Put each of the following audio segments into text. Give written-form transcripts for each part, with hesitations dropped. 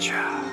Gotcha.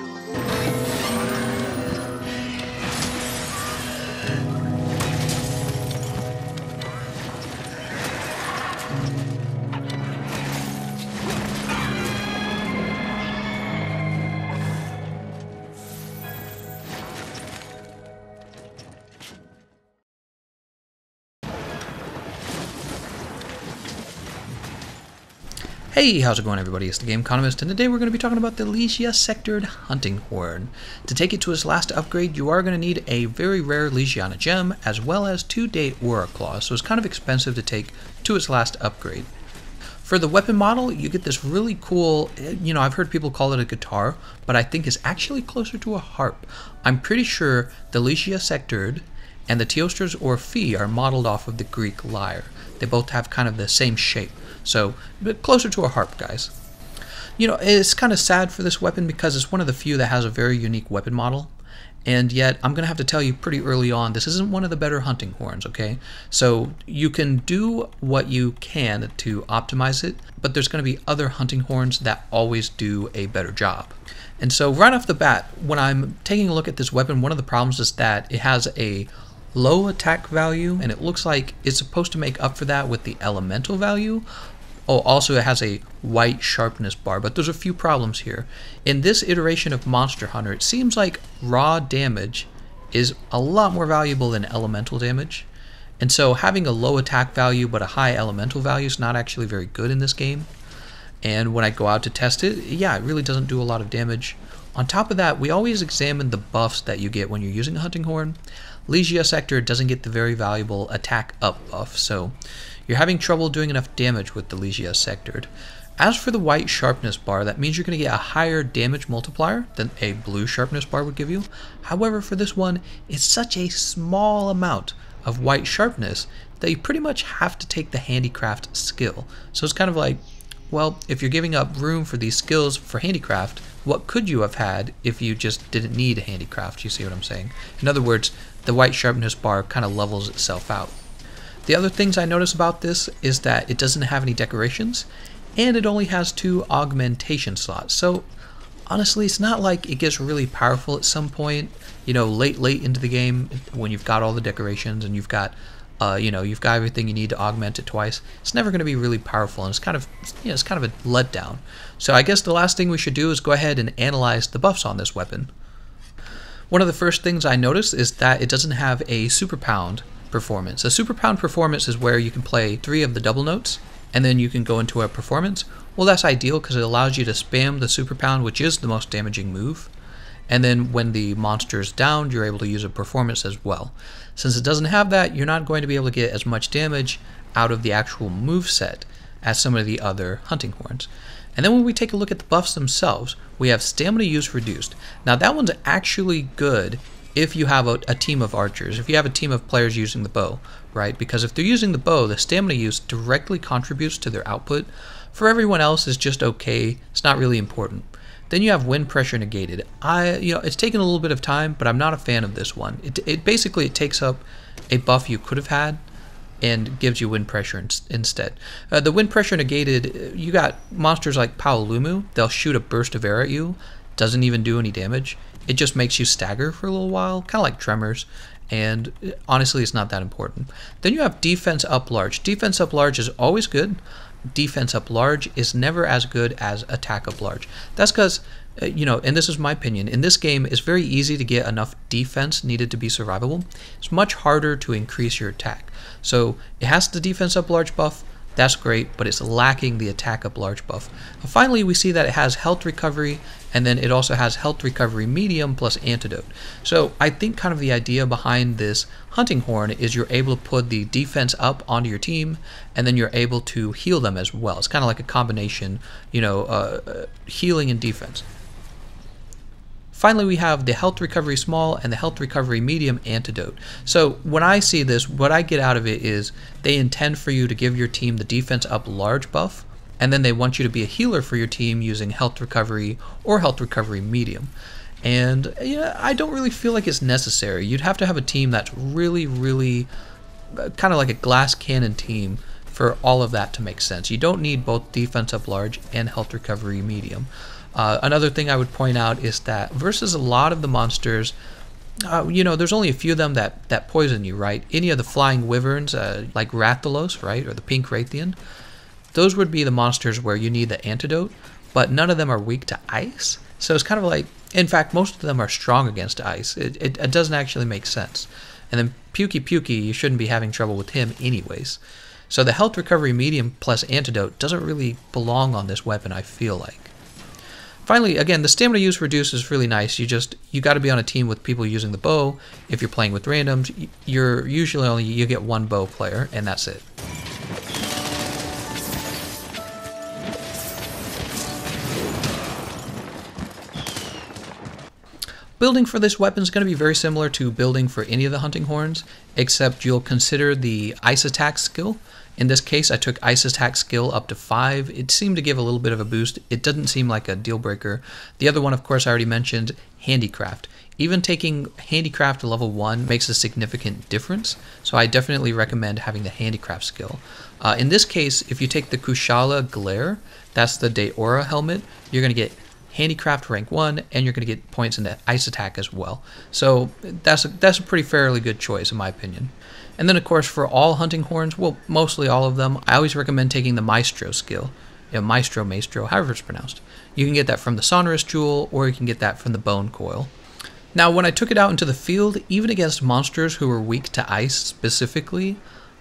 Hey, how's it going everybody? It's Thegameconomist, and today we're going to be talking about the Legia Sectored hunting horn. To take it to its last upgrade, you are going to need a very rare Legiana gem, as well as 2 day Aura Claws, so it's kind of expensive to take to its last upgrade. For the weapon model, you get this really cool, I've heard people call it a guitar, but I think it's actually closer to a harp. I'm pretty sure the Legia Sectored and the Teosters or Fee are modeled off of the Greek lyre. They both have kind of the same shape. So, a bit closer to a harp, guys. It's kind of sad for this weapon because it's one of the few that has a very unique weapon model. And yet, I'm going to have to tell you pretty early on, this isn't one of the better hunting horns, okay? So, you can do what you can to optimize it, but there's going to be other hunting horns that always do a better job. And so, right off the bat, when I'm taking a look at this weapon, one of the problems is that it has a low attack value, and it looks like it's supposed to make up for that with the elemental value. Oh, also it has a white sharpness bar, but there's a few problems here. In this iteration of Monster Hunter, it seems like raw damage is a lot more valuable than elemental damage. And so having a low attack value but a high elemental value is not actually very good in this game. And when I go out to test it, yeah, it really doesn't do a lot of damage. On top of that, we always examine the buffs that you get when you're using a hunting horn. Legia Sector doesn't get the very valuable attack up buff, so you're having trouble doing enough damage with the Legia Sectored. As for the white sharpness bar, that means you're going to get a higher damage multiplier than a blue sharpness bar would give you. However, for this one, it's such a small amount of white sharpness that you pretty much have to take the handicraft skill. So it's kind of like, well, if you're giving up room for these skills for handicraft, what could you have had if you just didn't need a handicraft? You see what I'm saying? In other words, the white sharpness bar kind of levels itself out. The other things I notice about this is that it doesn't have any decorations, and it only has 2 augmentation slots. So honestly, it's not like it gets really powerful at some point, late into the game when you've got all the decorations and you've got everything you need to augment it twice. It's never going to be really powerful, and it's kind of a letdown. So I guess the last thing we should do is go ahead and analyze the buffs on this weapon. One of the first things I noticed is that it doesn't have a super pound performance. A super pound performance is where you can play 3 of the double notes, and then you can go into a performance. Well, that's ideal because it allows you to spam the super pound, which is the most damaging move. And then when the monster is down, you're able to use a performance as well. Since it doesn't have that, you're not going to be able to get as much damage out of the actual move set as some of the other hunting horns. And then when we take a look at the buffs themselves, we have stamina use reduced. Now that one's actually good if you have a team of archers, if you have a team of players using the bow, right? Because if they're using the bow, the stamina use directly contributes to their output. For everyone else, it's just okay. It's not really important. Then you have wind pressure negated. It's taken a little bit of time, but I'm not a fan of this one. It basically takes up a buff you could have had and gives you wind pressure instead. The wind pressure negated, you got monsters like Paolumu. They'll shoot a burst of air at you. Doesn't even do any damage. It just makes you stagger for a little while, kind of like tremors. And honestly, it's not that important. Then you have defense up large. Defense up large is always good. Defense up large is never as good as attack up large. That's because, and this is my opinion, in this game it's very easy to get enough defense needed to be survivable. It's much harder to increase your attack. So it has the defense up large buff. That's great, but it's lacking the attack up large buff. Finally, we see that it has health recovery, and then it also has health recovery medium plus antidote. So I think kind of the idea behind this hunting horn is you're able to put the defense up onto your team, and then you're able to heal them as well. It's kind of like a combination, healing and defense. Finally, we have the health recovery small and the health recovery medium antidote. So when I see this, what I get out of it is they intend for you to give your team the defense up large buff, and then they want you to be a healer for your team using health recovery or health recovery medium. And I don't really feel like it's necessary. You'd have to have a team that's really, really kind of like a glass cannon team for all of that to make sense. You don't need both defense up large and health recovery medium. Another thing I would point out is that versus a lot of the monsters, there's only a few of them that poison you, right? Any of the flying wyverns, like Rathalos, right, or the pink Raytheon, those would be the monsters where you need the antidote, but none of them are weak to ice. So it's kind of like, in fact, most of them are strong against ice. It doesn't actually make sense. And then Pukey, you shouldn't be having trouble with him anyways. So the health recovery medium plus antidote doesn't really belong on this weapon, I feel like. Finally, again, the stamina use reduce is really nice. You got to be on a team with people using the bow. If you're playing with randoms, you get one bow player, and that's it. Building for this weapon is going to be very similar to building for any of the hunting horns, except you'll consider the ice attack skill. In this case, I took ice attack skill up to 5. It seemed to give a little bit of a boost. It doesn't seem like a deal breaker. The other one, of course, I already mentioned, handicraft. Even taking handicraft to level 1 makes a significant difference, so I definitely recommend having the handicraft skill. In this case, if you take the Kushala Glare, that's the Daora helmet, you're going to get handicraft rank 1, and you're going to get points in the ice attack as well. So that's a pretty fairly good choice in my opinion. And then of course for all hunting horns, well, mostly all of them, I always recommend taking the Maestro skill. Maestro, however it's pronounced. You can get that from the Sonorous Jewel, or you can get that from the Bone Coil. Now when I took it out into the field, even against monsters who were weak to ice specifically,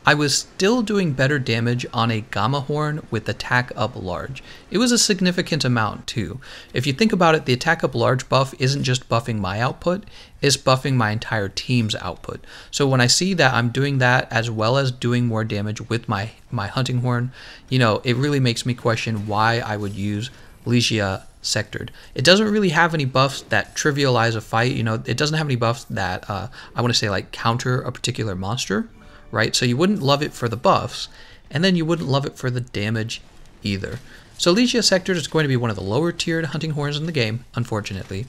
I was still doing better damage on a Gamma Horn with attack up large. It was a significant amount too. If you think about it, the attack up large buff isn't just buffing my output, it's buffing my entire team's output. So when I see that I'm doing that as well as doing more damage with my hunting horn, it really makes me question why I would use Legia Sectored. It doesn't really have any buffs that trivialize a fight. It doesn't have any buffs that I want to say like counter a particular monster. Right? So you wouldn't love it for the buffs, and then you wouldn't love it for the damage either. So Legia Sectored is going to be one of the lower tiered hunting horns in the game, unfortunately,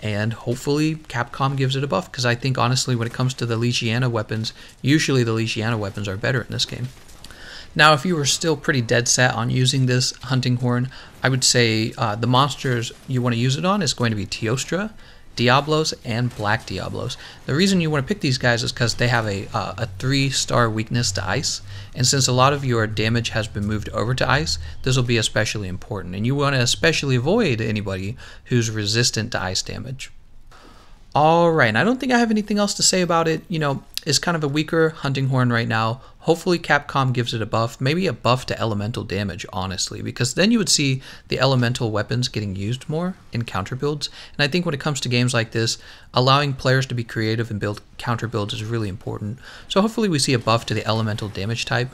and hopefully Capcom gives it a buff, because I think honestly when it comes to the Legiana weapons, usually the Legiana weapons are better in this game. Now if you were still pretty dead set on using this hunting horn, I would say the monsters you want to use it on is going to be Teostra, Diablos, and Black Diablos. The reason you want to pick these guys is because they have a 3-star weakness to ice, and since a lot of your damage has been moved over to ice, this will be especially important, and you want to especially avoid anybody who's resistant to ice damage. Alright, and I don't think I have anything else to say about it. It's kind of a weaker hunting horn right now. Hopefully Capcom gives it a buff, maybe a buff to elemental damage, honestly, because then you would see the elemental weapons getting used more in counter builds. And I think when it comes to games like this, allowing players to be creative and build counter builds is really important. So hopefully we see a buff to the elemental damage type.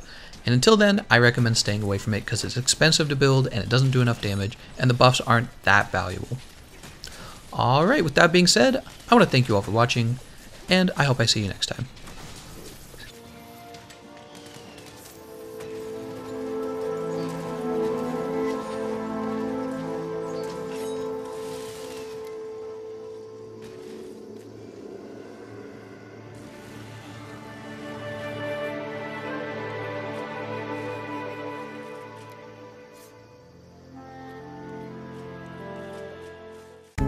And until then, I recommend staying away from it because it's expensive to build and it doesn't do enough damage, and the buffs aren't that valuable. Alright, with that being said, I want to thank you all for watching, and I hope I see you next time.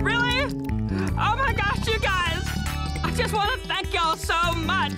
Really? Oh my gosh, you guys! I just want to thank y'all so much!